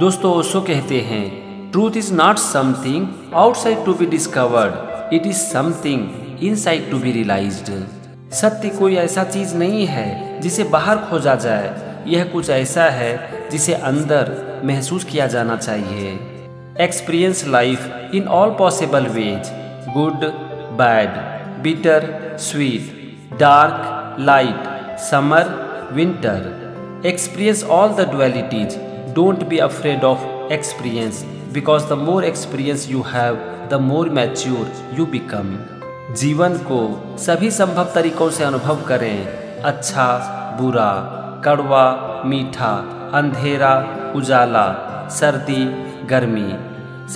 दोस्तों ओशो कहते हैं, truth is not something outside to be discovered, it is something inside to be realised. सत्य कोई ऐसा चीज नहीं है जिसे बाहर खोजा जाए, यह कुछ ऐसा है जिसे अंदर महसूस किया जाना चाहिए। Experience life in all possible ways, good, bad, bitter, sweet, dark, light, summer, winter. Experience all the dualities. Don't be afraid of experience, because the more experience you have, the more mature you become. जीवन को सभी संभव तरीकों से अनुभव करें, अच्छा, बुरा, कड़वा, मीठा, अंधेरा, उजाला, सर्दी, गर्मी,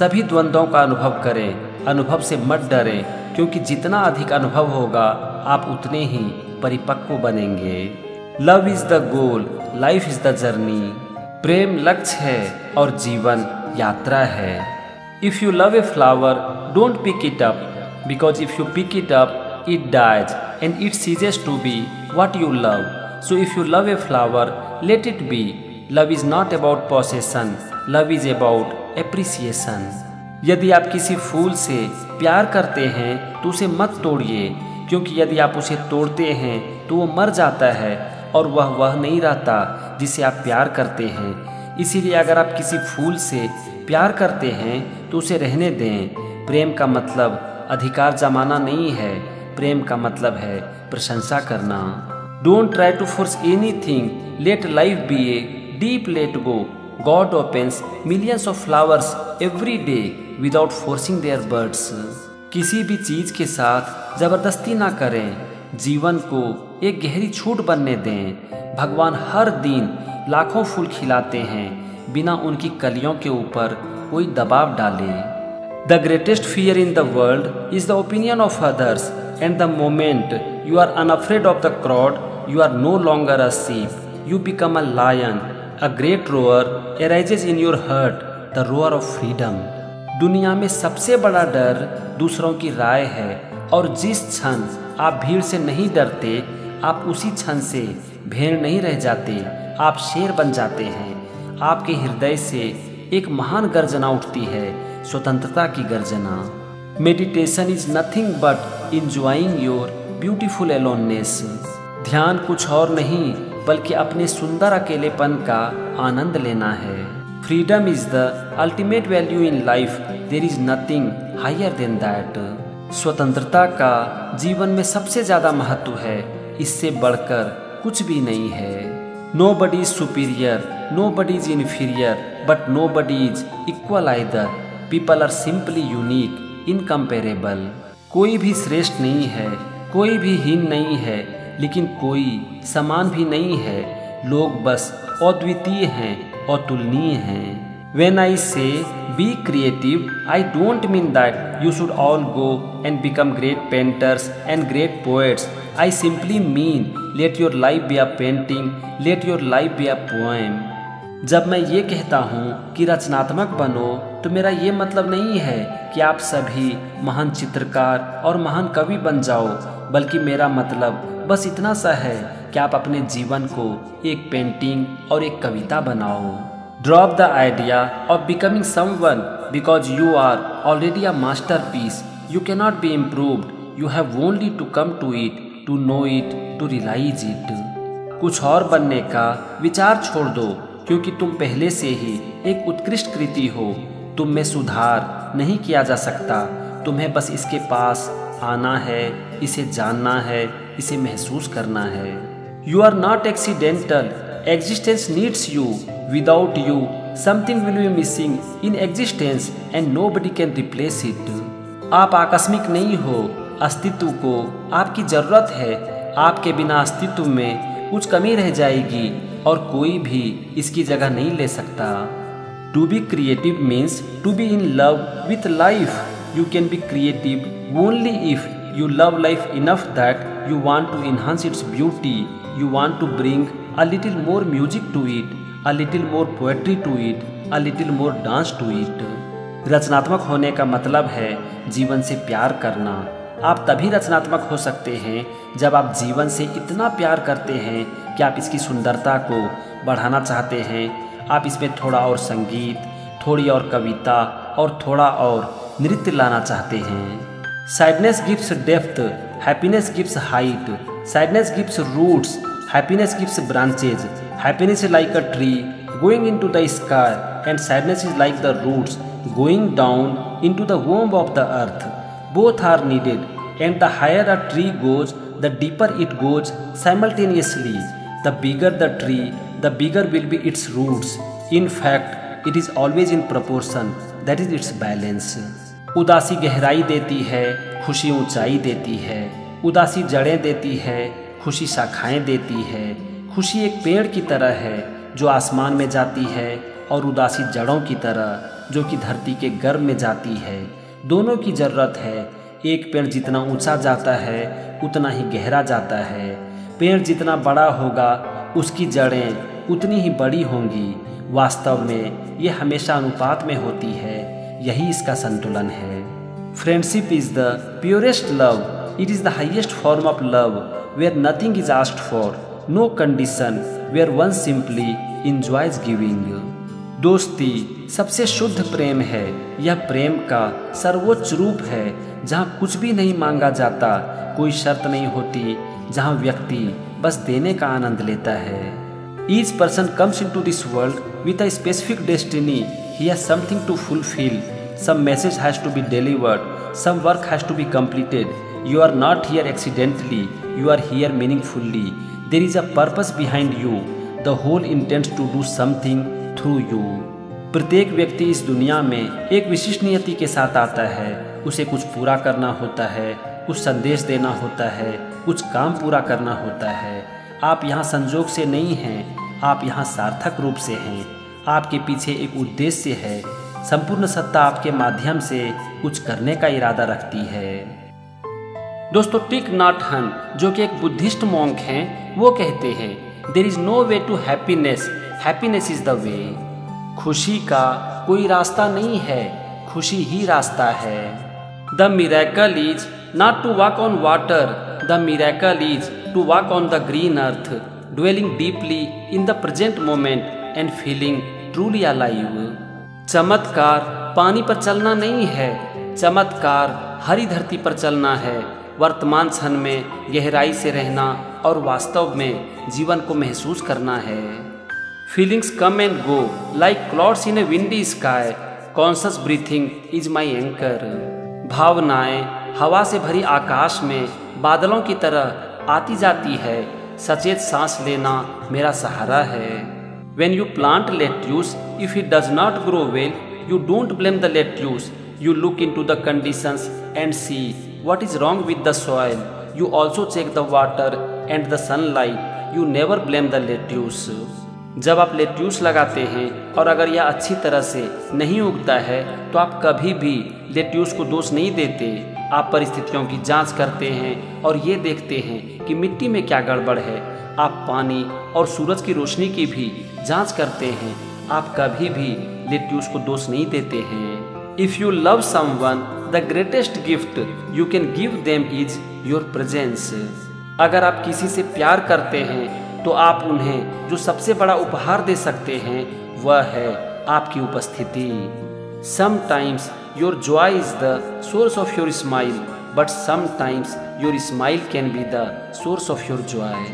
सभी द्वंद्वों का अनुभव करें। अनुभव से मत डरें, क्योंकि जितना अधिक अनुभव होगा आप उतने ही परिपक्व बनेंगे। Love is the goal, life is the journey. प्रेम लक्ष्य है और जीवन यात्रा है। If you love a flower, don't pick it up, because if you pick it up, it dies and it ceases to be what you love. So if you love a flower, let it be. Love is not about possession, love is about appreciation. यदि आप किसी फूल से प्यार करते हैं तो उसे मत तोड़िए, क्योंकि यदि आप उसे तोड़ते हैं तो वो मर जाता है और वह नहीं रहता जिसे आप प्यार करते हैं। इसीलिए अगर आप किसी फूल से प्यार करते हैं तो उसे रहने दें। प्रेम का मतलब अधिकार जमाना नहीं है, प्रेम का मतलब है प्रशंसा करना। Don't try to force anything, let life be a deep let go. God opens millions of flowers every day without forcing their birds. किसी भी चीज के साथ जबरदस्ती ना करें, जीवन को एक गहरी छूट बनने दें। भगवान हर दिन लाखों फूल खिलाते हैं बिना उनकी कलियों के ऊपर कोई दबाव डाले। The greatest fear in the world is the opinion of others, and the moment you are unafraid of the crowd, you are no longer a sheep, you become a lion. A great roar arises in your heart, the roar of freedom. दुनिया में सबसे बड़ा डर दूसरों की राय है, और जिस क्षण आप भीड़ से नहीं डरते, आप उसी क्षण से भेड़ नहीं रह जाते, आप शेर बन जाते हैं। आपके हृदय से एक महान गर्जना उठती है, स्वतंत्रता की गर्जना। Meditation is nothing but enjoying your beautiful aloneness. ध्यान कुछ और नहीं बल्कि अपने सुंदर अकेलेपन का आनंद लेना है। Freedom is the ultimate value in life, there is nothing higher than that. स्वतंत्रता का जीवन में सबसे ज्यादा महत्व है, इससे बढ़कर कुछ भी नहीं है। Nobody is superior, nobody is inferior, but nobody is equal either. People are simply unique, incomparable. कोई भी श्रेष्ठ नहीं है, कोई भी हीन नहीं है, लेकिन कोई समान भी नहीं है। लोग बस अद्वितीय हैं, अतुलनीय हैं। When I say be creative, I don't mean that you should all go and become great painters and great poets. I simply mean let your life be a painting, let your life be a poem. जब मैं ये कहता हूँ कि रचनात्मक बनो, तो मेरा ये मतलब नहीं है कि आप सभी महान चित्रकार और महान कवि बन जाओ, बल्कि मेरा मतलब बस इतना सा है कि आप अपने जीवन को एक पेंटिंग और एक कविता बनाओ। Drop the idea of becoming someone because you are already a masterpiece. You cannot be improved. You have only to come to it, to know it, to realize it. कुछ और बनने का विचार छोड़ दो, क्योंकि तुम पहले से ही एक उत्कृष्ट कृति हो। तुम में सुधार नहीं किया जा सकता, तुम्हें बस इसके पास आना है, इसे जानना है, इसे महसूस करना है। You are not accidental. Existence needs you. Without you, something will be missing in existence and nobody can replace it. आप आकस्मिक नहीं हो, अस्तित्व को आपकी जरूरत है। आपके बिना अस्तित्व में कुछ कमी रह जाएगी और कोई भी इसकी जगह नहीं ले सकता। To be creative means to be in love with life. You can be creative only if you love life enough that you want to enhance its beauty. You want to bring a little more music to it, a little more poetry to it, a little more dance to it. रचनात्मक होने का मतलब है जीवन से प्यार करना। आप तभी रचनात्मक हो सकते हैं जब आप जीवन से इतना प्यार करते हैं कि आप इसकी सुंदरता को बढ़ाना चाहते हैं, आप इसमें थोड़ा और संगीत, थोड़ी और कविता और थोड़ा और नृत्य लाना चाहते हैं। Sadness gives depth, happiness gives height. Sadness gives roots, happiness gives branches. Happiness is like a tree going into the sky and sadness is like the roots going down into the womb of the earth. Both are needed, and the higher a tree goes, the deeper it goes simultaneously. The bigger the tree, the bigger will be its roots. In fact, it is always in proportion. That is its balance. उदासी गहराई देती है, खुशी ऊंचाई देती है। उदासी जड़ें देती है, खुशी शाखाएं देती है। खुशी एक पेड़ की तरह है जो आसमान में जाती है, और उदासी जड़ों की तरह जो कि धरती के गर्भ में जाती है। दोनों की ज़रूरत है। एक पेड़ जितना ऊंचा जाता है उतना ही गहरा जाता है। पेड़ जितना बड़ा होगा उसकी जड़ें उतनी ही बड़ी होंगी। वास्तव में ये हमेशा अनुपात में होती है। यही इसका संतुलन है। Friendship is the purest love. It is the highest form of love where nothing is asked for, no condition, where one simply enjoys giving. दोस्ती सबसे शुद्ध प्रेम है। यह प्रेम का सर्वोच्च रूप है जहाँ कुछ भी नहीं मांगा जाता, कोई शर्त नहीं होती, जहाँ व्यक्ति बस देने का आनंद लेता है। Each person comes into this world with a specific destiny. He has something to fulfil, some message has to be delivered, some work has to be completed. You are not here accidentally, you are here meaningfully. There is a purpose behind you, the whole intends to do something through you. प्रत्येक व्यक्ति इस दुनिया में एक विशिष्ट नियति के साथ आता है। उसे कुछ पूरा करना होता है, कुछ संदेश देना होता है, कुछ काम पूरा करना होता है। आप यहाँ संजोग से नहीं हैं, आप यहाँ सार्थक रूप से हैं। आपके पीछे एक उद्देश्य है। संपूर्ण सत्ता आपके माध्यम से कुछ करने का इरादा रखती है। दोस्तों, टिक नॉट हन, जो कि एक बुद्धिस्ट मॉन्क हैं, वो कहते हैं there is no way to happiness, happiness is the way. खुशी का कोई रास्ता नहीं है, खुशी ही रास्ता है। The miracle is not to walk on water, the miracle is to walk on the green earth, dwelling deeply in the present moment and feeling truly alive. चमत्कार पानी पर चलना नहीं है, चमत्कार हरी धरती पर चलना है। वर्तमान क्षण में गहराई से रहना और वास्तव में जीवन को महसूस करना है। Feelings come and go like clouds in A windy sky, conscious breathing is my anchor. भावनाएं हवा से भरी आकाश में बादलों की तरह आती जाती है, सचेत सांस लेना मेरा सहारा है। When you plant lettuce, if it does not grow well, you don't blame the lettuce. You look into the conditions and see what is wrong with the soil. You also check the water and the sunlight. You never blame the lettuce. जब आप lettuce लगाते हैं और अगर यह अच्छी तरह से नहीं उगता है तो आप कभी भी लेट्यूस को दोष नहीं देते। आप परिस्थितियों की जांच करते हैं और ये देखते हैं कि मिट्टी में क्या गड़बड़ है। आप पानी और सूरज की रोशनी की भी जांच करते हैं। आप कभी भी लेट्यूस को दोष नहीं देते हैं। If you love someone, the greatest gift you can give them is your presence. अगर आप किसी से प्यार करते हैं तो आप उन्हें जो सबसे बड़ा उपहार दे सकते हैं वह है आपकी उपस्थिति। Sometimes your Joy is the source of your smile, but sometimes your smile can be the source of your Joy.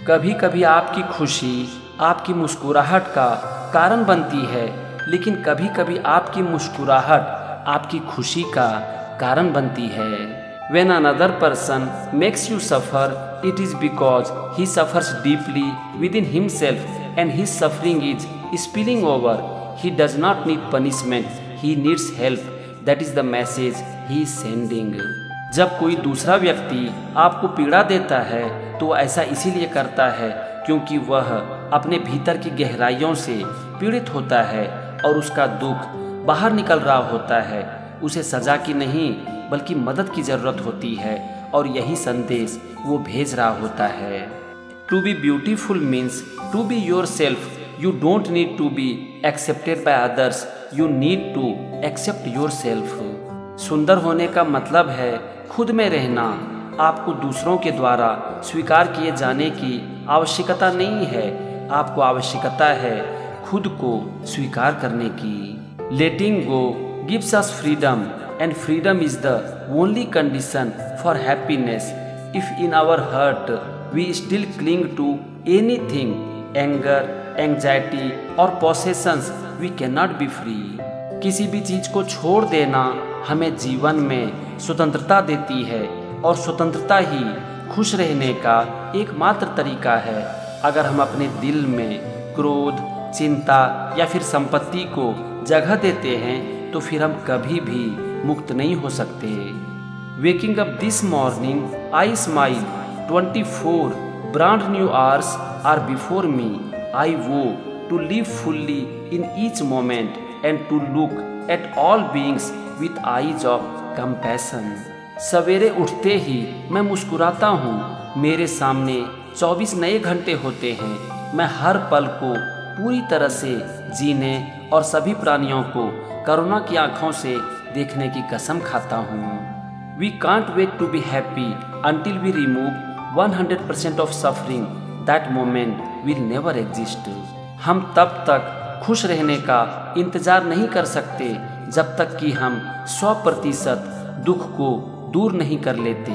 कभी कभी आपकी खुशी आपकी मुस्कुराहट का कारण बनती है, लेकिन कभी कभी आपकी मुस्कुराहट आपकी खुशी का कारण बनती है। When another person makes you suffer, it is because he suffers deeply within himself and his suffering is spilling over. He does not need punishment, he needs help. That is the message he is sending. जब कोई दूसरा व्यक्ति आपको पीड़ा देता है तो ऐसा इसीलिए करता है क्योंकि वह अपने भीतर की गहराइयों से पीड़ित होता है और उसका दुख बाहर निकल रहा होता है। उसे सजा की नहीं बल्कि मदद की ज़रूरत होती है और यही संदेश वो भेज रहा होता है। To be beautiful means to be yourself. You don't need to be accepted by others, you need to accept yourself. सुंदर होने का मतलब है खुद में रहना। आपको दूसरों के द्वारा स्वीकार किए जाने की आवश्यकता नहीं है, आपको आवश्यकता है खुद को स्वीकार करने की। Letting go gives us freedom and freedom is the only condition for happiness. If in our heart we still cling to anything, anger, anxiety और possessions, we can not be free. किसी भी चीज को छोड़ देना हमें जीवन में स्वतंत्रता देती है और स्वतंत्रता ही खुश रहने का एकमात्र तरीका है। अगर हम अपने दिल में क्रोध, चिंता या फिर संपत्ति को जगह देते हैं तो फिर हम कभी भी मुक्त नहीं हो सकते। Waking up this morning I smile, 24 brand new hours are before me. I vow to live fully in each moment and to look at all beings with eyes of compassion। सवेरे उठते ही मैं मुस्कुराता हूँ। मेरे सामने 24 नए घंटे होते हैं। मैं हर पल को पूरी तरह से जीने और सभी प्राणियों को करुणा की आंखों से देखने की कसम खाता हूँ। We can't wait to be happy until we remove 100% of suffering। That moment will never exist। हम तब तक खुश रहने का इंतजार नहीं कर सकते जब तक कि हम 100% दुख को दूर नहीं कर लेते।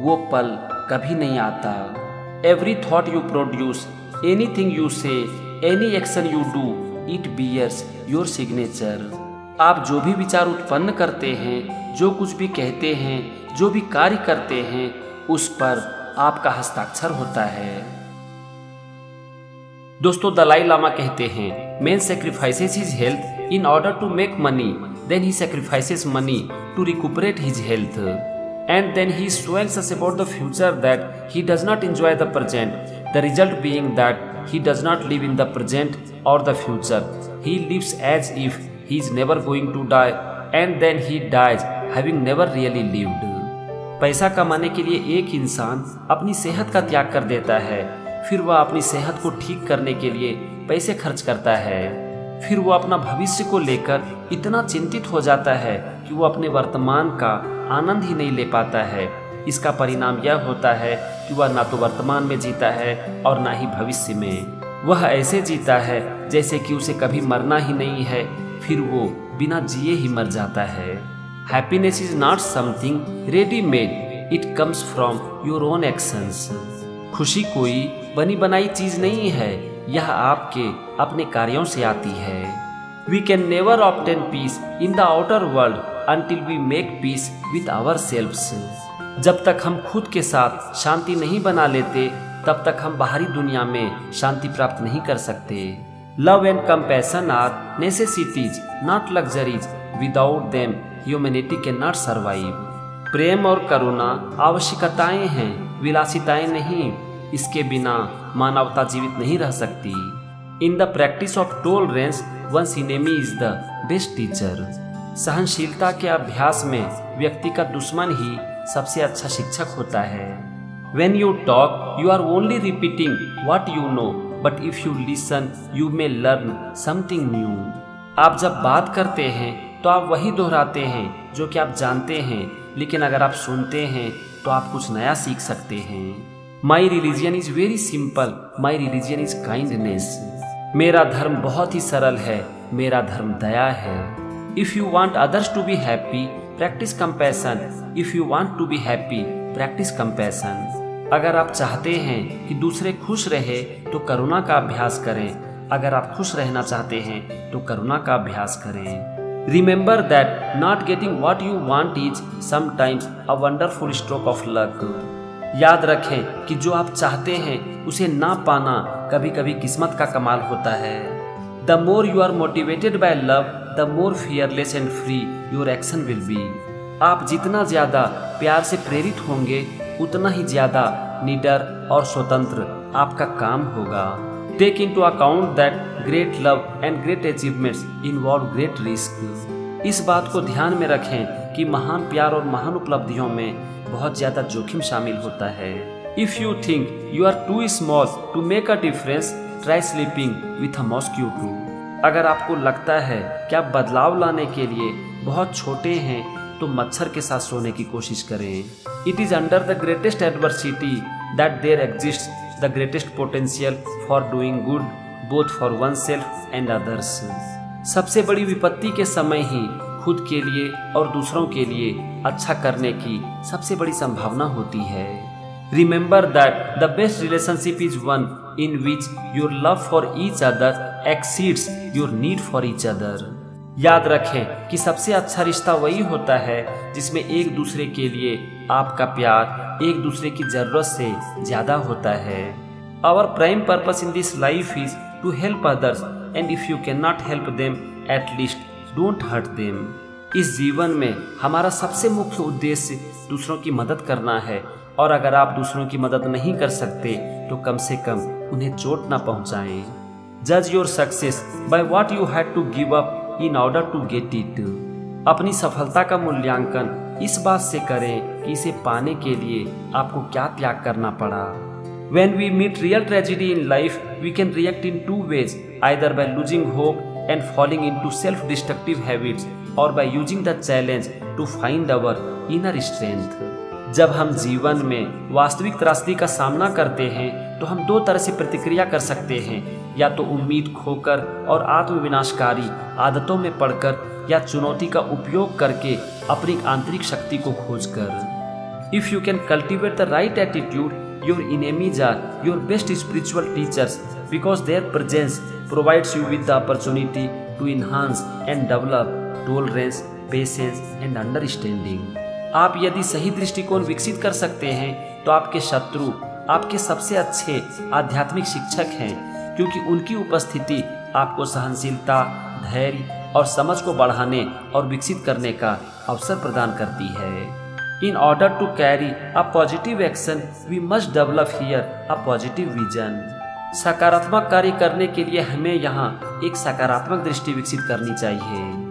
वो पल कभी नहीं आता। Every thought you produce, anything you say, any action you do, it bears your signature. आप जो भी विचार उत्पन्न करते हैं, जो कुछ भी कहते हैं, जो भी कार्य करते हैं, उस पर आपका हस्ताक्षर होता है। दोस्तों, दलाई लामा कहते हैं man sacrifices his health in order to make money, then he sacrifices money to recuperate his health, and then he swells us about the future that he does not enjoy the present, the result being that he does not live in the present or the future. He lives as if he is never going to die, and then he dies having never really lived। पैसा कमाने के लिए एक इंसान अपनी सेहत का त्याग कर देता है, फिर वह अपनी सेहत को ठीक करने के लिए पैसे खर्च करता है। फिर वो अपना भविष्य को लेकर इतना चिंतित हो जाता है कि वो अपने वर्तमान का आनंद ही नहीं ले पाता है। इसका परिणाम यह होता है कि वह ना तो वर्तमान में जीता है और ना ही भविष्य में। वह ऐसे जीता है जैसे कि उसे कभी मरना ही नहीं है, फिर वो बिना जिए ही मर जाता है। Happiness is not something ready made, it comes from your own actions. खुशी कोई बनी बनाई चीज नहीं है, यह आपके अपने कार्यों से आती है। We can never obtain peace in the outer world until we make peace with ourselves. जब तक हम खुद के साथ शांति नहीं बना लेते तब तक हम बाहरी दुनिया में शांति प्राप्त नहीं कर सकते। Love and compassion are necessities not luxuries, without them humanity can not survive. प्रेम और करुणा आवश्यकताएं हैं, विलासिताएं नहीं। इसके बिना मानवता जीवित नहीं रह सकती। In the practice of tolerance one's enemy is the best teacher. सहनशीलता के अभ्यास में व्यक्ति का दुश्मन ही सबसे अच्छा शिक्षक होता है। When you talk, you are only repeating what you know, but if you listen, you may learn something new। आप जब बात करते हैं तो आप वही दोहराते हैं जो कि आप जानते हैं, लेकिन अगर आप सुनते हैं तो आप कुछ नया सीख सकते हैं। My religion is very simple, my religion is kindness। मेरा धर्म बहुत ही सरल है, मेरा धर्म दया है। If you want others to be happy, practice compassion। If you want to be happy, practice compassion। अगर आप चाहते हैं कि दूसरे खुश रहे तो करुणा का अभ्यास करें। अगर आप खुश रहना चाहते हैं तो करुणा का अभ्यास करें। Remember that not getting what you want is sometimes a wonderful stroke of luck। याद रखें कि जो आप चाहते हैं उसे ना पाना कभी कभी किस्मत का कमाल होता है। The more you are motivated by love, the more fearless and free your action will be. आप जितना ज्यादा प्यार से प्रेरित होंगे उतना ही ज्यादा निडर और स्वतंत्र आपका काम होगा। Take into account that great love and great achievements involve great risk. इस बात को ध्यान में रखें कि महान प्यार और महान उपलब्धियों में बहुत ज्यादा जोखिम शामिल होता है। If you think you are too small to make a difference, try sleeping with a mosquito. अगर आपको लगता है कि आप बदलाव लाने के लिए बहुत छोटे हैं तो मच्छर के साथ सोने की कोशिश करें। It is under the greatest adversity that there exist the greatest potential for doing good, both for oneself and others. सबसे बड़ी विपत्ति के समय ही खुद के लिए और दूसरों के लिए अच्छा करने की सबसे बड़ी संभावना होती है। Remember that the best relationship is one in which your love for each other exceeds your need for each other. याद रखें कि सबसे अच्छा रिश्ता वही होता है जिसमें एक दूसरे के लिए आपका प्यार एक दूसरे की जरूरत से ज्यादा होता है। Our prime purpose in this life is to help others and if you cannot help them at least don't hurt them. इस जीवन में हमारा सबसे मुख्य उद्देश्य दूसरों की मदद करना है, और अगर आप दूसरों की मदद नहीं कर सकते तो कम से कम उन्हें चोट ना पहुंचाएं। जज your success by what you had to give up in order to get it. अपनी सफलता का मूल्यांकन इस बात से करें कि इसे पाने के लिए आपको क्या त्याग करना पड़ा। When we meet real tragedy in life, we can react in two ways, either by losing hope and falling into self-destructive habits, or by using the challenge to find our inner strength. जब हम जीवन में वास्तविक त्रासदी का सामना करते हैं तो हम दो तरह से प्रतिक्रिया कर सकते हैं, या तो उम्मीद खोकर और आत्मविनाशकारी आदतों में पड़कर, या चुनौती का उपयोग करके अपनी आंतरिक शक्ति को खोजकर। If you can cultivate the right attitude, your enemies are your best spiritual teachers because their presence provides you with the opportunity to enhance and develop tolerance, patience and understanding. आप यदि सही दृष्टिकोण विकसित कर सकते हैं तो आपके शत्रु आपके सबसे अच्छे आध्यात्मिक शिक्षक हैं, क्योंकि उनकी उपस्थिति आपको सहनशीलता, धैर्य और समझ को बढ़ाने और विकसित करने का अवसर प्रदान करती है। In order to carry a positive action, we must develop here a positive vision. सकारात्मक कार्य करने के लिए हमें यहाँ एक सकारात्मक दृष्टि विकसित करनी चाहिए।